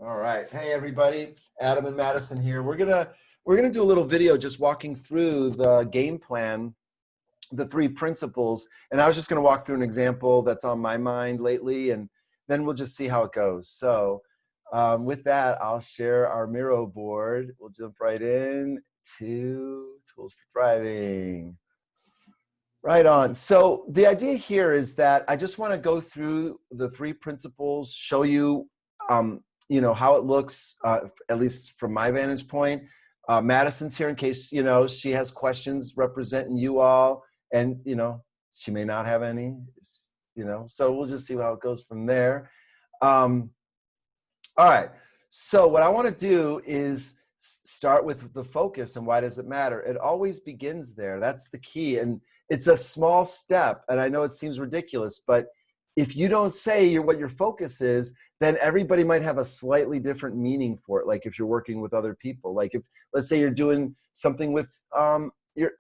All right. Hey everybody, Adam and Madison here. We're gonna do a little video just walking through the game plan, the three principles, and I was just gonna walk through an example that's on my mind lately, and then we'll just see how it goes. So with that, I'll share our Miro board. We'll jump right in to Tools for Thriving. Right on. So the idea here is that I just want to go through the three principles, show you, how it looks, at least from my vantage point. Madison's here in case, she has questions representing you all, and, she may not have any, so we'll just see how it goes from there. All right. So what I want to do is start with the focus and why does it matter? It always begins there. That's the key. And it's a small step. And I know it seems ridiculous, but if you don't say what your focus is, then everybody might have a slightly different meaning for it. Like if you're working with other people, like if, let's say you're doing something with, you're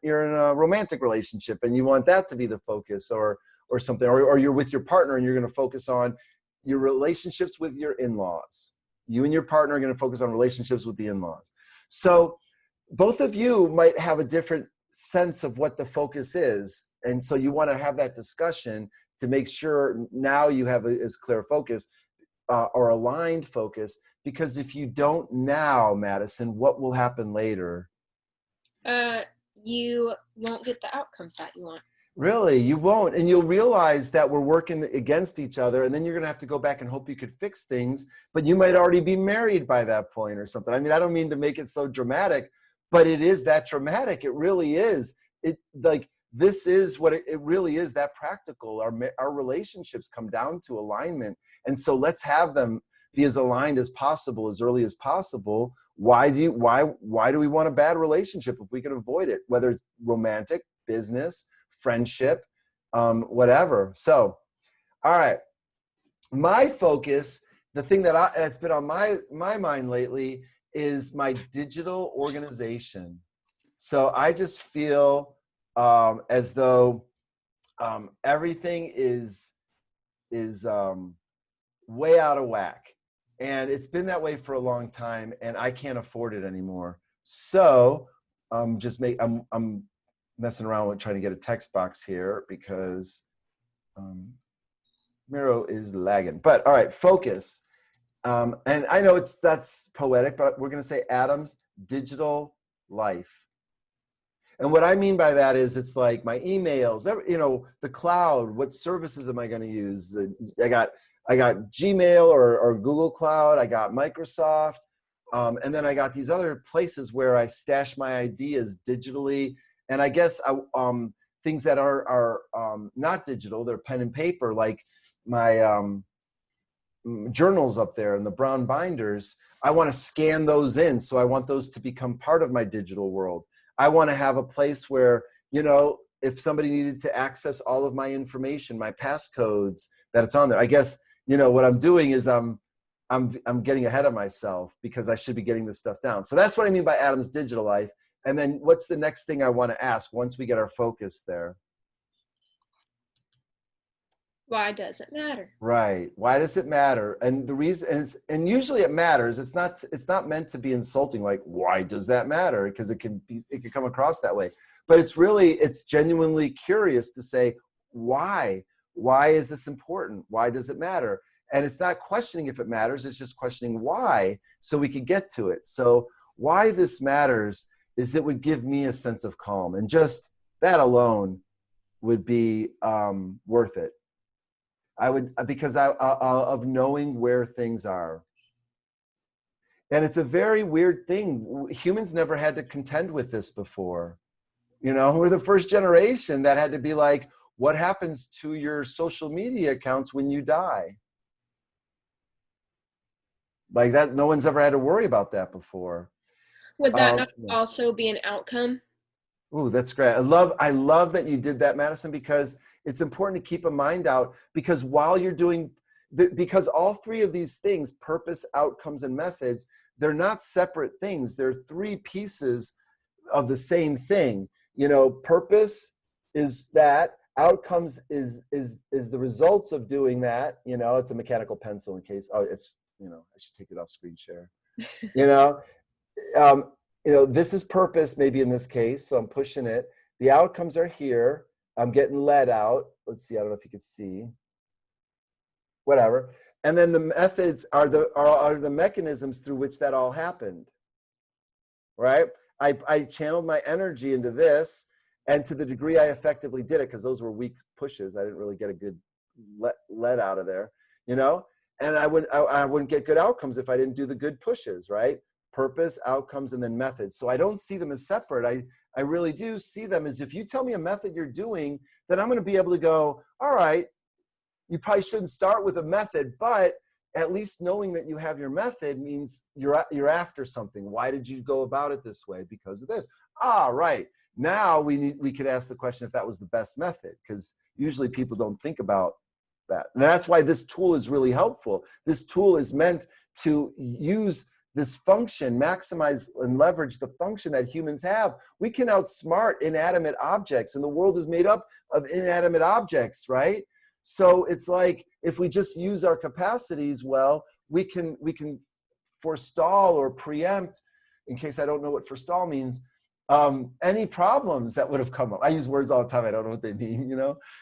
in a romantic relationship and you want that to be the focus or something, or you're with your partner and you're going to focus on your relationships with your in-laws. You and your partner are going to focus on relationships with the in-laws. So both of you might have a different sense of what the focus is. And so you want to have that discussion to make sure now you have as clear focus or aligned focus, because if you don't now, Madison, what will happen later? You won't get the outcomes that you want. Really, you won't. And you'll realize that we're working against each other, and then you're going to have to go back and hope you could fix things, but you might already be married by that point or something. I mean, I don't mean to make it so dramatic, but it is that dramatic. It really is. This is what it really is, that practical. Our relationships come down to alignment. And so let's have them be as aligned as possible, as early as possible. Why do we want a bad relationship if we can avoid it? Whether it's romantic, business, friendship, whatever. So, all right. My focus, the thing that's been on my mind lately is my digital organization. So I just feel as though everything is way out of whack. And it's been that way for a long time, and I can't afford it anymore. So I'm messing around with trying to get a text box here because Miro is lagging. But all right, focus. And I know that's poetic, but we're going to say Adam's digital life. And what I mean by that is it's like my emails, the cloud, what services am I going to use? I got Gmail or Google Cloud. I got Microsoft. And then I got these other places where I stash my ideas digitally. And I guess things that are not digital, they're pen and paper, like my journals up there and the brown binders. I want to scan those in. So I want those to become part of my digital world. I want to have a place where, if somebody needed to access all of my information, my passcodes, that it's on there. I guess, what I'm doing is I'm getting ahead of myself because I should be getting this stuff down. So that's what I mean by Adam's digital life. And then what's the next thing I want to ask once we get our focus there? Why does it matter? Right. Why does it matter? And the reason, and usually it matters. It's not meant to be insulting. Like, why does that matter? Because it can come across that way. But it's genuinely curious to say, why? Why is this important? Why does it matter? And it's not questioning if it matters. It's just questioning why, so we could get to it. So why this matters is it would give me a sense of calm, and just that alone would be worth it. Because of knowing where things are. And it's a very weird thing. Humans never had to contend with this before. We're the first generation that had to be like, what happens to your social media accounts when you die? Like that, no one's ever had to worry about that before. Would that not also be an outcome? Ooh, that's great. I love that you did that, Madison, because it's important to keep a mind out, because because all three of these things, purpose, outcomes, and methods, they're not separate things. They're three pieces of the same thing. Purpose is that, outcomes is the results of doing that. It's a mechanical pencil in case, it's I should take it off screen share. You know, this is purpose maybe in this case. So I'm pushing it. The outcomes are here. I'm getting lead out. Let's see. I don't know if you can see. Whatever. And then the methods are the mechanisms through which that all happened. Right? I channeled my energy into this, and to the degree I effectively did it, because those were weak pushes, I didn't really get a good lead out of there, and I wouldn't get good outcomes if I didn't do the good pushes, right? Purpose, outcomes, and then methods. So I don't see them as separate. I really do see them as, if you tell me a method you're doing, then I'm going to be able to go, all right, you probably shouldn't start with a method, but at least knowing that you have your method means you're after something. Why did you go about it this way? Because of this. Right. Now we could ask the question if that was the best method, because usually people don't think about that. And that's why this tool is really helpful. This tool is meant to use this function, maximize and leverage the function that humans have. We can outsmart inanimate objects, and the world is made up of inanimate objects, right? So it's like, if we just use our capacities well, we can forestall or preempt, in case I don't know what forestall means, any problems that would have come up. I use words all the time. I don't know what they mean,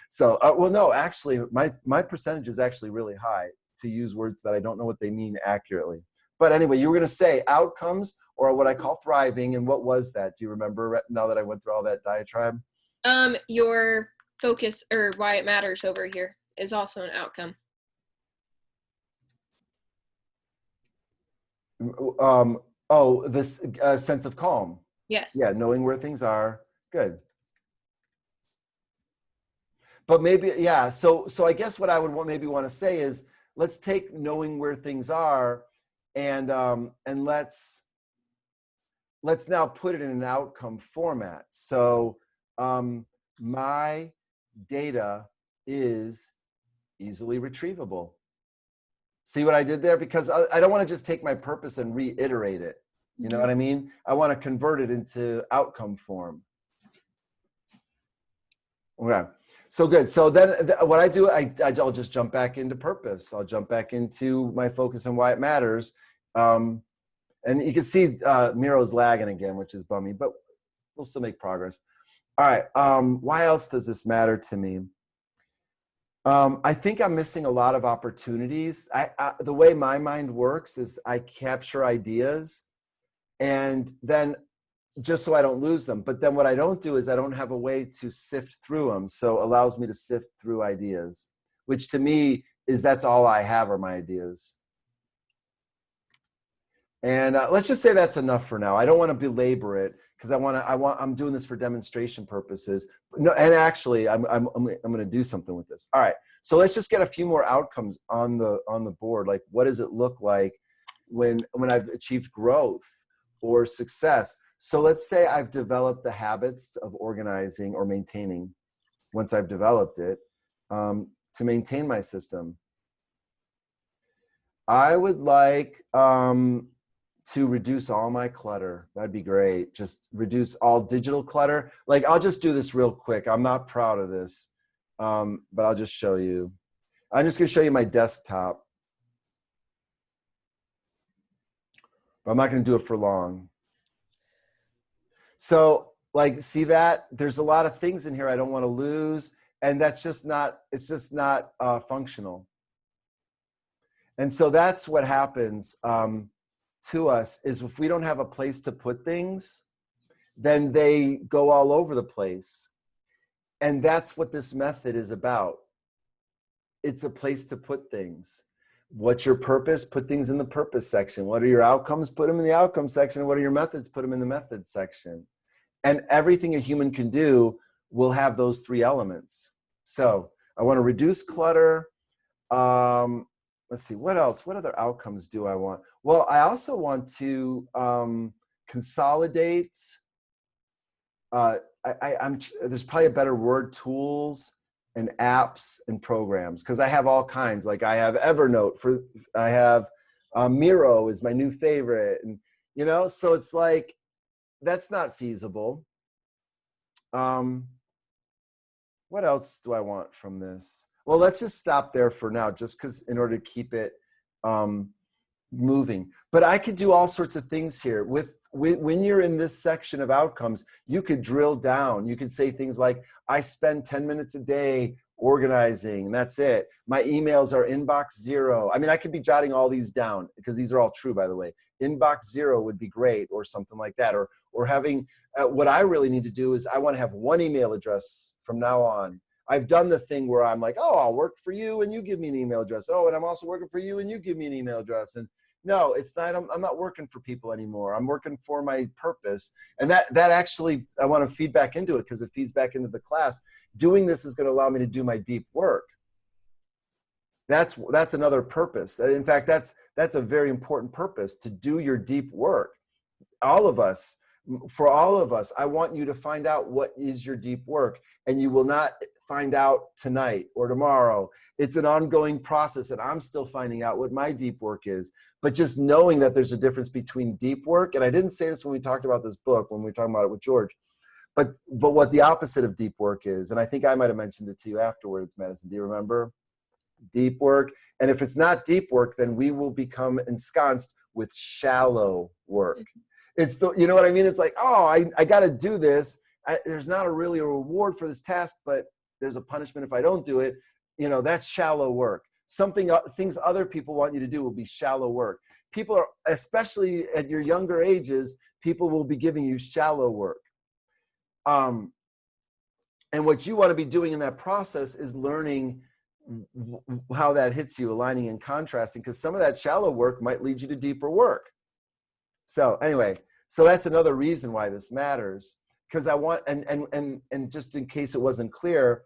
So, well, no, actually, my percentage is actually really high to use words that I don't know what they mean accurately. But anyway, you were going to say outcomes, or what I call thriving. And what was that? Do you remember now that I went through all that diatribe? Your focus, or why it matters over here, is also an outcome. This sense of calm. Yes. Yeah, knowing where things are. Good. But maybe, yeah, so I guess what I would maybe want to say is, let's take knowing where things are, and let's now put it in an outcome format. So my data is easily retrievable. See what I did there? Because I don't want to just take my purpose and reiterate it. You know what I mean? I want to convert it into outcome form. Okay. So good. So then what I do, I'll just jump back into purpose. I'll jump back into my focus and why it matters. And you can see Miro's lagging again, which is bummy, but we'll still make progress. All right. Why else does this matter to me? I think I'm missing a lot of opportunities. The way my mind works is I capture ideas, and then just so I don't lose them. But then what I don't do is I don't have a way to sift through them. So it allows me to sift through ideas, which to me is, that's all I have are my ideas. And let's just say that's enough for now. I don't want to belabor it, because I'm doing this for demonstration purposes. No, and actually I'm going to do something with this. All right. So let's just get a few more outcomes on the board. Like, what does it look like when I've achieved growth or success? So let's say I've developed the habits of organizing or maintaining, once I've developed it, to maintain my system. I would like to reduce all my clutter. That'd be great. Just reduce all digital clutter. Like, I'll just do this real quick. I'm not proud of this, but I'll just show you. I'm just going to show you my desktop. But I'm not going to do it for long. So, like, see that? There's a lot of things in here I don't want to lose. And that's just not, it's just not functional. And so that's what happens to us, is if we don't have a place to put things, then they go all over the place. And that's what this method is about. It's a place to put things. What's your purpose? Put things in the purpose section. What are your outcomes? Put them in the outcome section. What are your methods? Put them in the methods section. And everything a human can do will have those three elements. So I want to reduce clutter. Let's see, what else? What other outcomes do I want? Well, I also want to consolidate. There's probably a better word, tools and apps and programs, because I have all kinds. Like, I have Evernote, I have Miro is my new favorite, and so it's like, that's not feasible. What else do I want from this? Well, let's just stop there for now, just because in order to keep it moving. But I could do all sorts of things here. When you're in this section of outcomes, you could drill down. You could say things like, I spend 10 minutes a day organizing, and that's it. My emails are inbox 0. I mean, I could be jotting all these down because these are all true, by the way. Inbox 0 would be great, or something like that. Or having, what I really need to do is I want to have one email address from now on. I've done the thing where I'm like, oh, I'll work for you and you give me an email address. Oh, and I'm also working for you and you give me an email address. And no, it's not, I'm not working for people anymore. I'm working for my purpose. And that actually, I want to feed back into it because it feeds back into the class. Doing this is going to allow me to do my deep work. That's another purpose. In fact, that's a very important purpose, to do your deep work. For all of us, I want you to find out what is your deep work, and you will not find out tonight or tomorrow. It's an ongoing process, and I'm still finding out what my deep work is. But just knowing that there's a difference between deep work, and I didn't say this when we talked about this book, when we were talking about it with George, but what the opposite of deep work is, and I think I might have mentioned it to you afterwards, Madison, do you remember? Deep work. And if it's not deep work, then we will become ensconced with shallow work. It's the, you know what I mean? It's like, oh, I got to do this. There's not really a reward for this task, but there's a punishment if I don't do it. You know, that's shallow work. Things other people want you to do will be shallow work. People are, especially at your younger ages, people will be giving you shallow work. And what you want to be doing in that process is learning how that hits you, aligning and contrasting, because some of that shallow work might lead you to deeper work. So anyway, so that's another reason why this matters, because I want, and just in case it wasn't clear,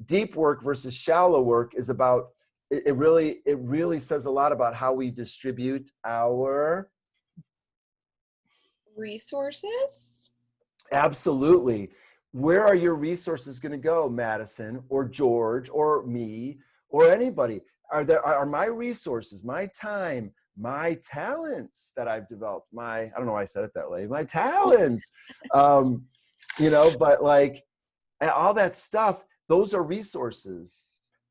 deep work versus shallow work is about, it really says a lot about how we distribute our resources. Absolutely. Where are your resources going to go, Madison or George or me or anybody? Are my resources, my time, my talents that I've developed, I don't know why I said it that way, my talents, you know, but like all that stuff, those are resources.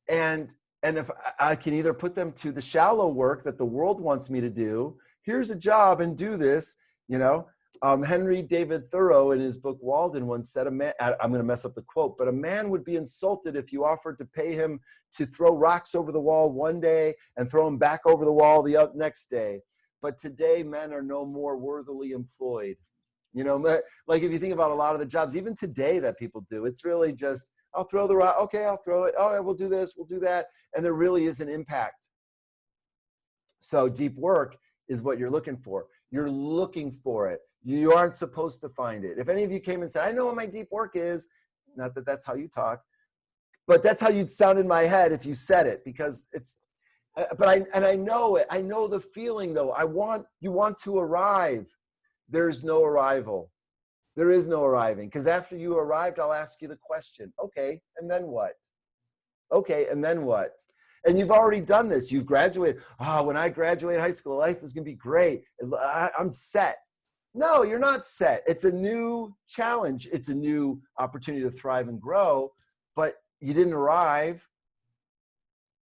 And if I can either put them to the shallow work that the world wants me to do, here's a job and do this, you know. Henry David Thoreau in his book Walden once said, I'm going to mess up the quote, but a man would be insulted if you offered to pay him to throw rocks over the wall one day and throw them back over the wall the next day. But today men are no more worthily employed. You know, like if you think about a lot of the jobs, even today that people do, it's really just, I'll throw the rock. Okay, I'll throw it. All right, we'll do this, we'll do that. And there really is an impact. So deep work is what you're looking for. You're looking for it. You aren't supposed to find it. If any of you came and said, I know what my deep work is, not that that's how you talk, but that's how you'd sound in my head if you said it, because it's, I know it. I know the feeling though. You want to arrive. There's no arrival. There is no arriving, because after you arrived, I'll ask you the question, okay, and then what? Okay, and then what? And you've already done this. You've graduated. Oh, when I graduate high school, life is going to be great. I'm set. No, you're not set. It's a new challenge. It's a new opportunity to thrive and grow, but you didn't arrive.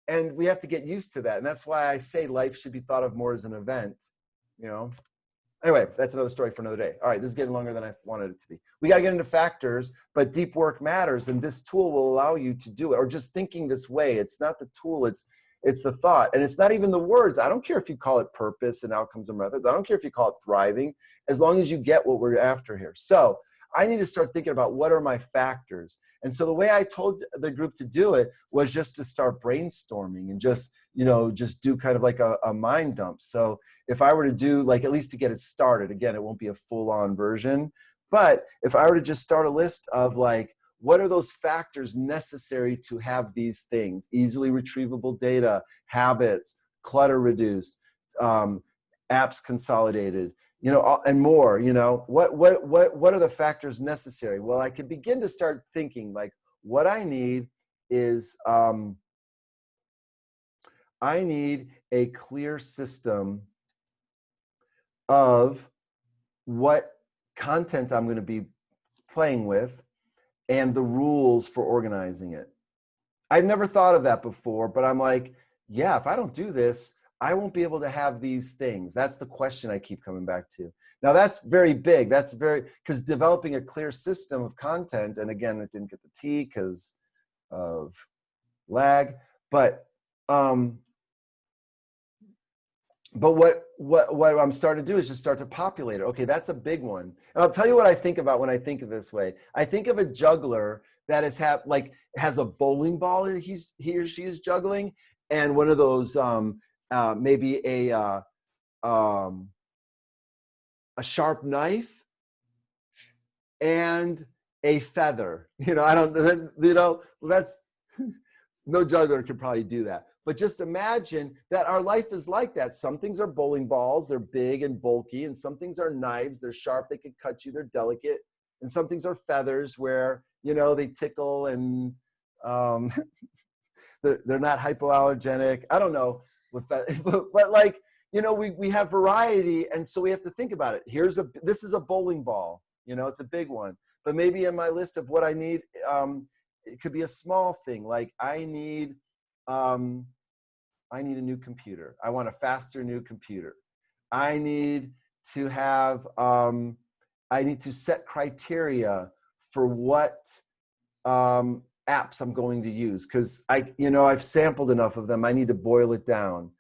And we have to get used to that. And that's why I say life should be thought of more as an event, you know? Anyway, that's another story for another day. All right, this is getting longer than I wanted it to be. We got to get into factors, but deep work matters. And this tool will allow you to do it, or just thinking this way. It's not the tool, it's the thought. And it's not even the words. I don't care if you call it purpose and outcomes and methods. I don't care if you call it thriving, as long as you get what we're after here. So I need to start thinking about what are my factors. And so the way I told the group to do it was just to start brainstorming and just, you know, just do kind of like a mind dump. So if I were to do, like, at least to get it started, again, it won't be a full-on version, but if I were to just start a list of like, what are those factors necessary to have these things? Easily retrievable data, habits, clutter reduced, apps consolidated, you know, and more, you know, what are the factors necessary? Well, I could begin to start thinking like, what I need is, I need a clear system of what content I'm going to be playing with and the rules for organizing it. I've never thought of that before, but I'm like, yeah, if I don't do this, I won't be able to have these things. That's the question I keep coming back to. Now that's very big. That's because developing a clear system of content, and again, it didn't get the T because of lag, but what I'm starting to do is just start to populate it. Okay, that's a big one. And I'll tell you what I think about when I think of this way. I think of a juggler that has a bowling ball that he or she is juggling, and one of those maybe a sharp knife and a feather. That's no juggler could probably do that. But just imagine that our life is like that. Some things are bowling balls, they're big and bulky, and some things are knives, they're sharp, they can cut you, they're delicate. And some things are feathers where, they tickle and they're not hypoallergenic. I don't know, but like, we have variety, and so we have to think about it. This is a bowling ball, it's a big one. But maybe in my list of what I need, it could be a small thing, like I need a new computer. I want a faster new computer. I need to have, I need to set criteria for what apps I'm going to use. Cause I've sampled enough of them. I need to boil it down.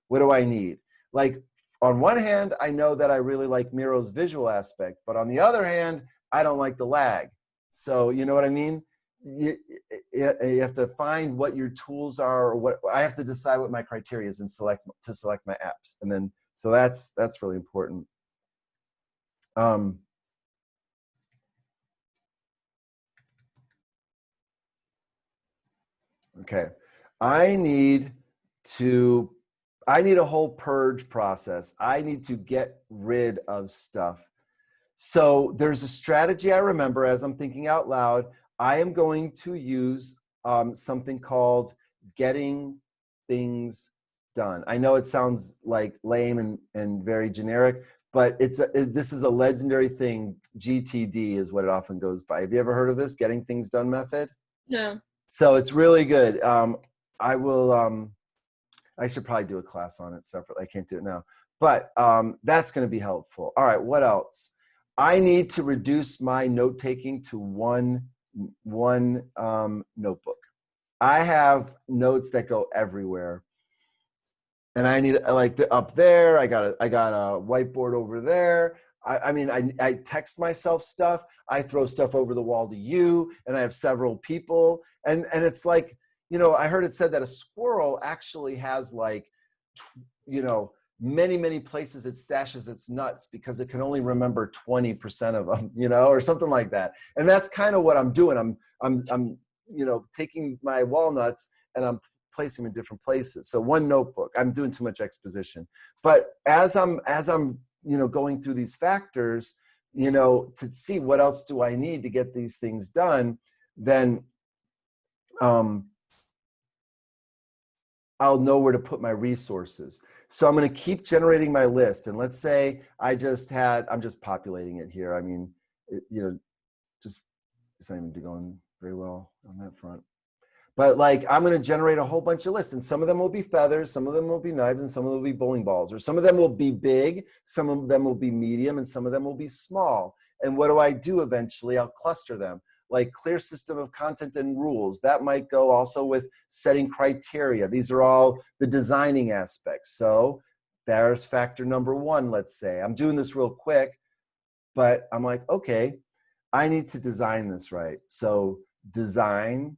What do I need? Like on one hand, I know that I really like Miro's visual aspect, but on the other hand, I don't like the lag. So you know what I mean? You have to find what your tools are, or what I have to decide what my criteria is and select my apps. And then, so that's really important. Okay. I need a whole purge process. I need to get rid of stuff. So there's a strategy I remember as I'm thinking out loud. I am going to use something called getting things done. I know it sounds like lame and very generic, but this is a legendary thing. GTD is what it often goes by. Have you ever heard of this getting things done method? No. So it's really good. I should probably do a class on it separately. I can't do it now, but that's going to be helpful. All right, what else? I need to reduce my note taking to one notebook. I have notes that go everywhere, and I need up there. I got a whiteboard over there. I text myself stuff. I throw stuff over the wall to you, and I have several people, and it's like, I heard it said that a squirrel actually has many places it stashes its nuts because it can only remember 20% of them, or something like that. And that's kind of what I'm doing. I'm taking my walnuts and I'm placing them in different places. So one notebook. I'm doing too much exposition. But as I'm going through these factors, to see what else do I need to get these things done, then I'll know where to put my resources. So I'm going to keep generating my list. And let's say I'm just populating it here. I mean, it's not even going very well on that front. But I'm going to generate a whole bunch of lists, and some of them will be feathers, some of them will be knives, and some of them will be bowling balls, or some of them will be big, some of them will be medium, and some of them will be small. And what do I do eventually? I'll cluster them. Like clear system of content and rules. That might go also with setting criteria. These are all the designing aspects. So there's factor number one, let's say. I'm doing this real quick, but I'm like, okay, I need to design this right. So design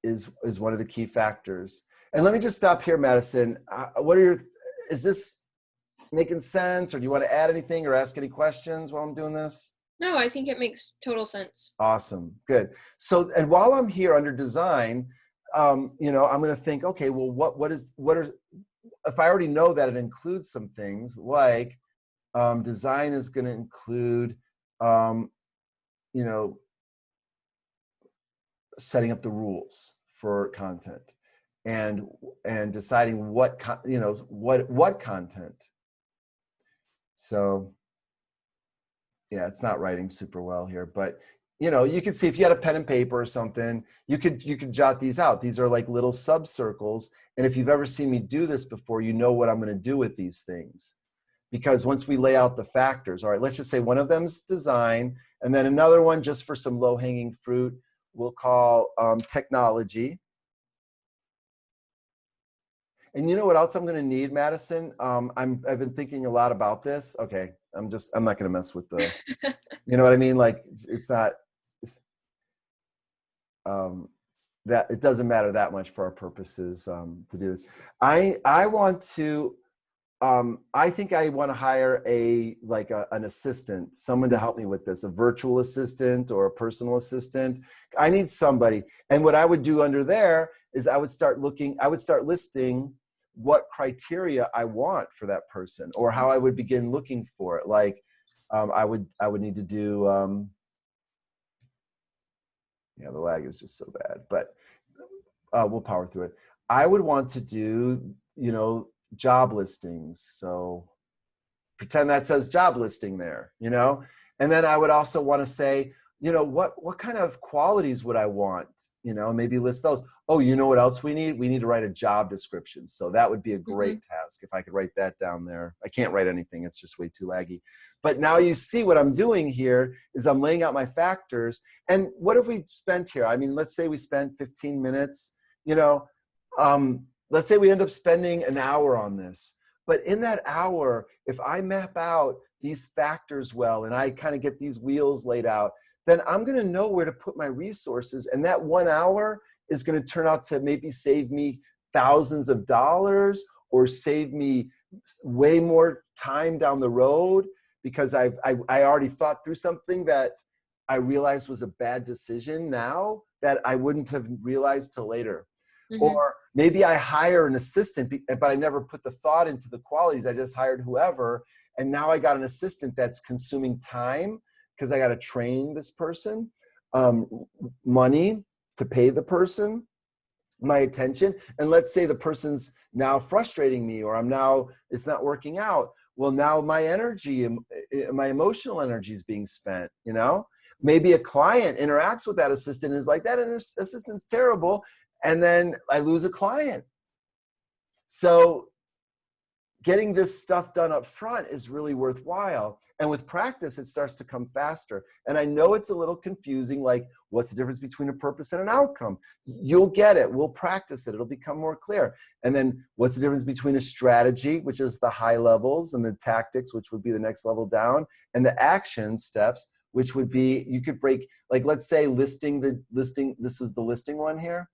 is one of the key factors. And let me just stop here, Madison. Is this making sense, or do you want to add anything or ask any questions while I'm doing this? No, I think it makes total sense. Awesome. Good. So, and while I'm here under design, I'm going to think, okay, well, if I already know that it includes some things like design is going to include, setting up the rules for content and deciding what content. So yeah, it's not writing super well here, but you know, you could see if you had a pen and paper or something, you could jot these out. These are like little subcircles. And if you've ever seen me do this before, you know what I'm going to do with these things. Because once we lay out the factors, all right, let's just say one of them's design, and then another one, just for some low-hanging fruit, we'll call technology. And you know what else I'm going to need, Madison? I've been thinking a lot about this. Okay, I'm not going to mess with the, you know what I mean? Like it's not, it's, that it doesn't matter that much for our purposes to do this. I want to. I think I want to hire an assistant, someone to help me with this, a virtual assistant or a personal assistant. I need somebody. And what I would do under there is I would start listing what criteria I want for that person, or how I would begin looking for it. Like I would need to do, yeah, the lag is just so bad, but we'll power through it. I would want to do, you know, job listings. So pretend that says job listing there, you know? And then I would also want to say, you know, what kind of qualities would I want? You know, maybe list those. Oh, you know what else we need? We need to write a job description. So that would be a great task if I could write that down there. I can't write anything. It's just way too laggy. But now you see what I'm doing here is I'm laying out my factors. And what have we spent here? I mean, let's say we spent 15 minutes, you know, let's say we end up spending an hour on this. But in that hour, if I map out these factors well, and I kind of get these wheels laid out, then I'm going to know where to put my resources. And that 1 hour is going to turn out to maybe save me thousands of dollars, or save me way more time down the road, because I already thought through something that I realized was a bad decision now that I wouldn't have realized till later. Or maybe I hire an assistant, but I never put the thought into the qualities. I just hired whoever. And now I got an assistant that's consuming time because I got to train this person, money to pay the person, my attention. And let's say the person's now frustrating me, or it's not working out. Well, now my energy, my emotional energy is being spent, you know? Maybe a client interacts with that assistant and is like, that assistant's terrible. And then I lose a client. So getting this stuff done up front is really worthwhile. And with practice, it starts to come faster. And I know it's a little confusing, like what's the difference between a purpose and an outcome? You'll get it. We'll practice it. It'll become more clear. And then what's the difference between a strategy, which is the high levels, and the tactics, which would be the next level down, and the action steps, which would be, you could break, like let's say this is the listing one here.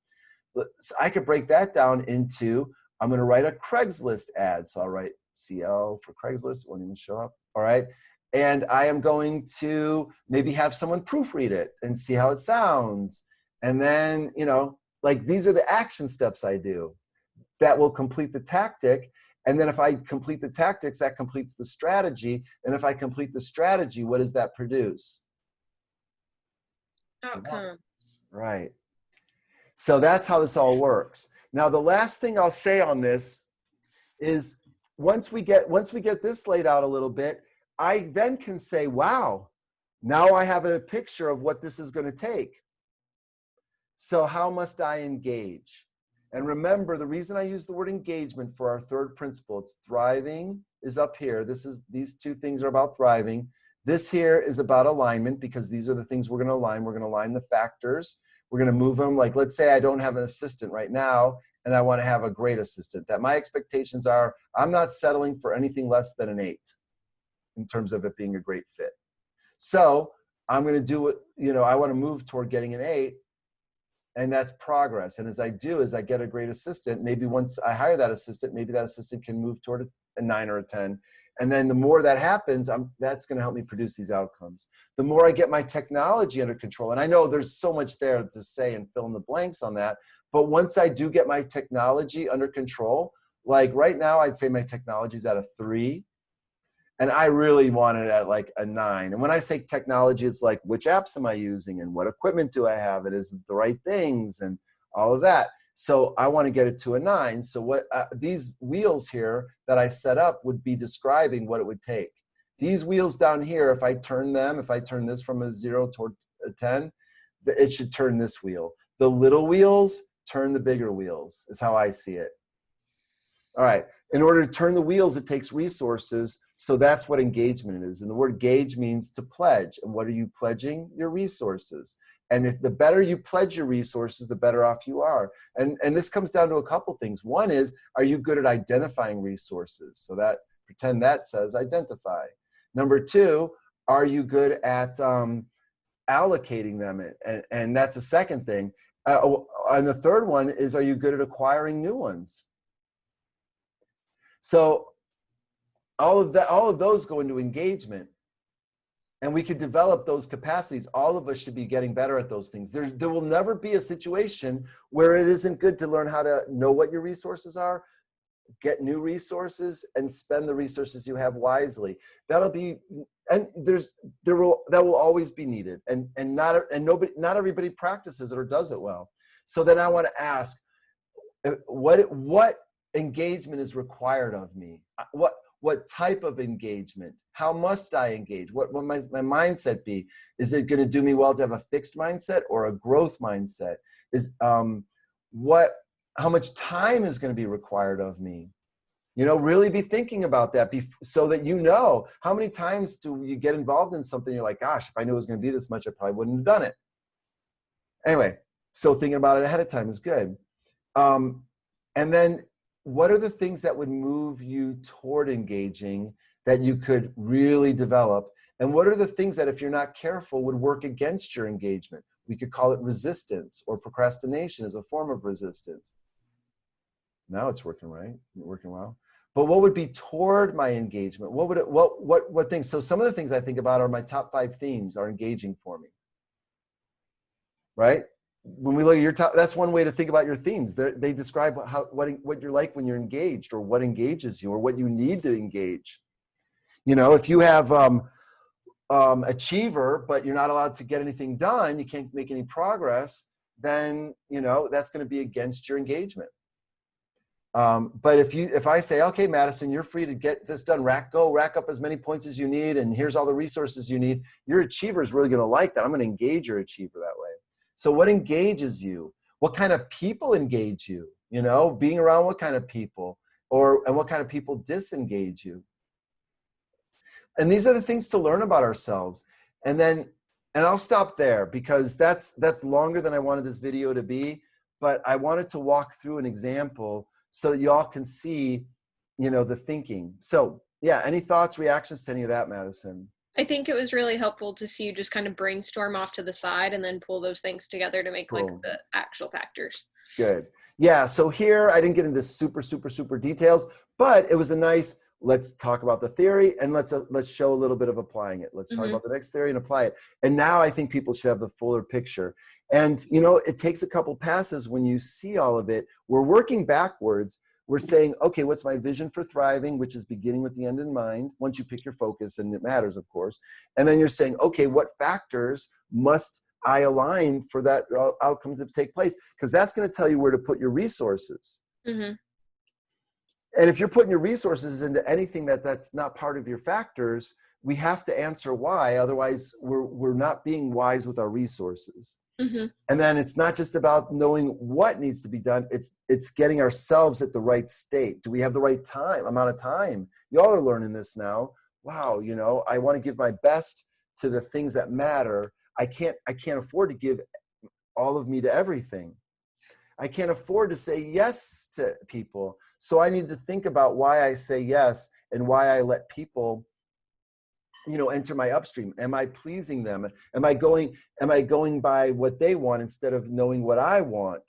So I could break that down into, I'm going to write a Craigslist ad. So I'll write CL for Craigslist. It won't even show up. All right. And I am going to maybe have someone proofread it and see how it sounds. And then, you know, like these are the action steps I do that will complete the tactic. And then if I complete the tactics, that completes the strategy. And if I complete the strategy, what does that produce? Outcome. Right. So that's how this all works. Now, the last thing I'll say on this is once we get this laid out a little bit, I then can say, wow, now I have a picture of what this is going to take. So how must I engage? And remember, the reason I use the word engagement for our third principle, it's thriving is up here. These two things are about thriving. This here is about alignment, because these are the things we're going to align. We're going to align the factors. We're going to move them. Like, let's say I don't have an assistant right now, and I want to have a great assistant. That my expectations are, I'm not settling for anything less than an 8 in terms of it being a great fit. So I'm going to do it. You know, I want to move toward getting an 8, and that's progress. And as I get a great assistant, maybe once I hire that assistant, maybe that assistant can move toward a 9 or a 10. And then the more that happens, that's going to help me produce these outcomes. The more I get my technology under control, and I know there's so much there to say and fill in the blanks on that, but once I do get my technology under control, like right now, I'd say my technology is at a 3, and I really want it at like a 9. And when I say technology, it's like, which apps am I using, and what equipment do I have, and is it the right things, and all of that. So I want to get it to a 9. So what these wheels here that I set up would be describing what it would take. These wheels down here, if I turn this from a 0 toward a 10, it should turn this wheel. The little wheels turn the bigger wheels, is how I see it. All right. In order to turn the wheels, it takes resources. So that's what engagement is. And the word gauge means to pledge. And what are you pledging? Your resources. And if the better you pledge your resources, the better off you are. And this comes down to a couple things. One is, are you good at identifying resources? So that, pretend that says identify. Number two, are you good at allocating them? And that's the second thing. And the third one is, are you good at acquiring new ones? So all of those go into engagement, and we could develop those capacities. All of us should be getting better at those things. There will never be a situation where it isn't good to learn how to know what your resources are, get new resources, and spend the resources you have wisely. That'll be, and that will always be needed, and not everybody practices it or does it well. So then I want to ask, what engagement is required of me? What type of engagement? How must I engage? What my mindset be? Is it going to do me well to have a fixed mindset or a growth mindset? Is how much time is going to be required of me? You know, really be thinking about that so that you know how many times do you get involved in something, you're like, gosh, if I knew it was going to be this much, I probably wouldn't have done it. Anyway, so thinking about it ahead of time is good. And then what are the things that would move you toward engaging that you could really develop? And what are the things that, if you're not careful, would work against your engagement? We could call it resistance, or procrastination is a form of resistance. Now it's working right, working well. But what would be toward my engagement? What things? So some of the things I think about are my top 5 themes are engaging for me, right? When we look at your top, that's one way to think about your themes. They describe what you're like when you're engaged, or what engages you, or what you need to engage. You know, if you have achiever, but you're not allowed to get anything done, you can't make any progress, then, you know, that's going to be against your engagement. But if I say, okay, Madison, you're free to get this done, rack up as many points as you need, and here's all the resources you need, your achiever is really going to like that. I'm going to engage your achiever that way. So what engages you? What kind of people engage you? You know, being around what kind of people, and what kind of people disengage you? And these are the things to learn about ourselves. And I'll stop there, because that's longer than I wanted this video to be, but I wanted to walk through an example so that y'all can see, you know, the thinking. So yeah, any thoughts, reactions to any of that, Madison? I think it was really helpful to see you just kind of brainstorm off to the side and then pull those things together to make Cool. like the actual factors. Good. Yeah, so here I didn't get into super details, but it was a nice, let's talk about the theory, and let's show a little bit of applying it. Let's talk about the next theory and apply it. And now I think people should have the fuller picture. And, you know, it takes a couple passes when you see all of it. We're working backwards. We're saying, okay, what's my vision for thriving, which is beginning with the end in mind, once you pick your focus, and it matters, of course. And then you're saying, okay, what factors must I align for that outcome to take place? Because that's going to tell you where to put your resources. And if you're putting your resources into anything that's not part of your factors, we have to answer why. Otherwise, we're not being wise with our resources. And then it's not just about knowing what needs to be done. It's getting ourselves at the right state. Do we have the right amount of time? Y'all are learning this now. Wow, you know, I want to give my best to the things that matter. I can't afford to give all of me to everything. I can't afford to say yes to people. So I need to think about why I say yes and why I let people, you know, enter my upstream. Am I pleasing them? Am I going by what they want instead of knowing what I want?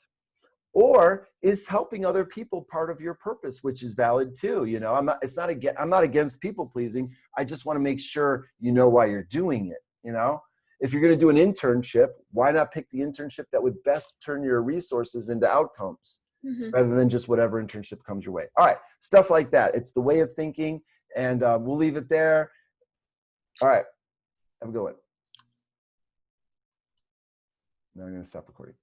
Or is helping other people part of your purpose, which is valid too? You know, I'm not against people pleasing. I just want to make sure you know why you're doing it. You know, if you're going to do an internship, why not pick the internship that would best turn your resources into outcomes rather than just whatever internship comes your way? All right, stuff like that. It's the way of thinking, and we'll leave it there. All right, have a good one. Now I'm going to stop recording.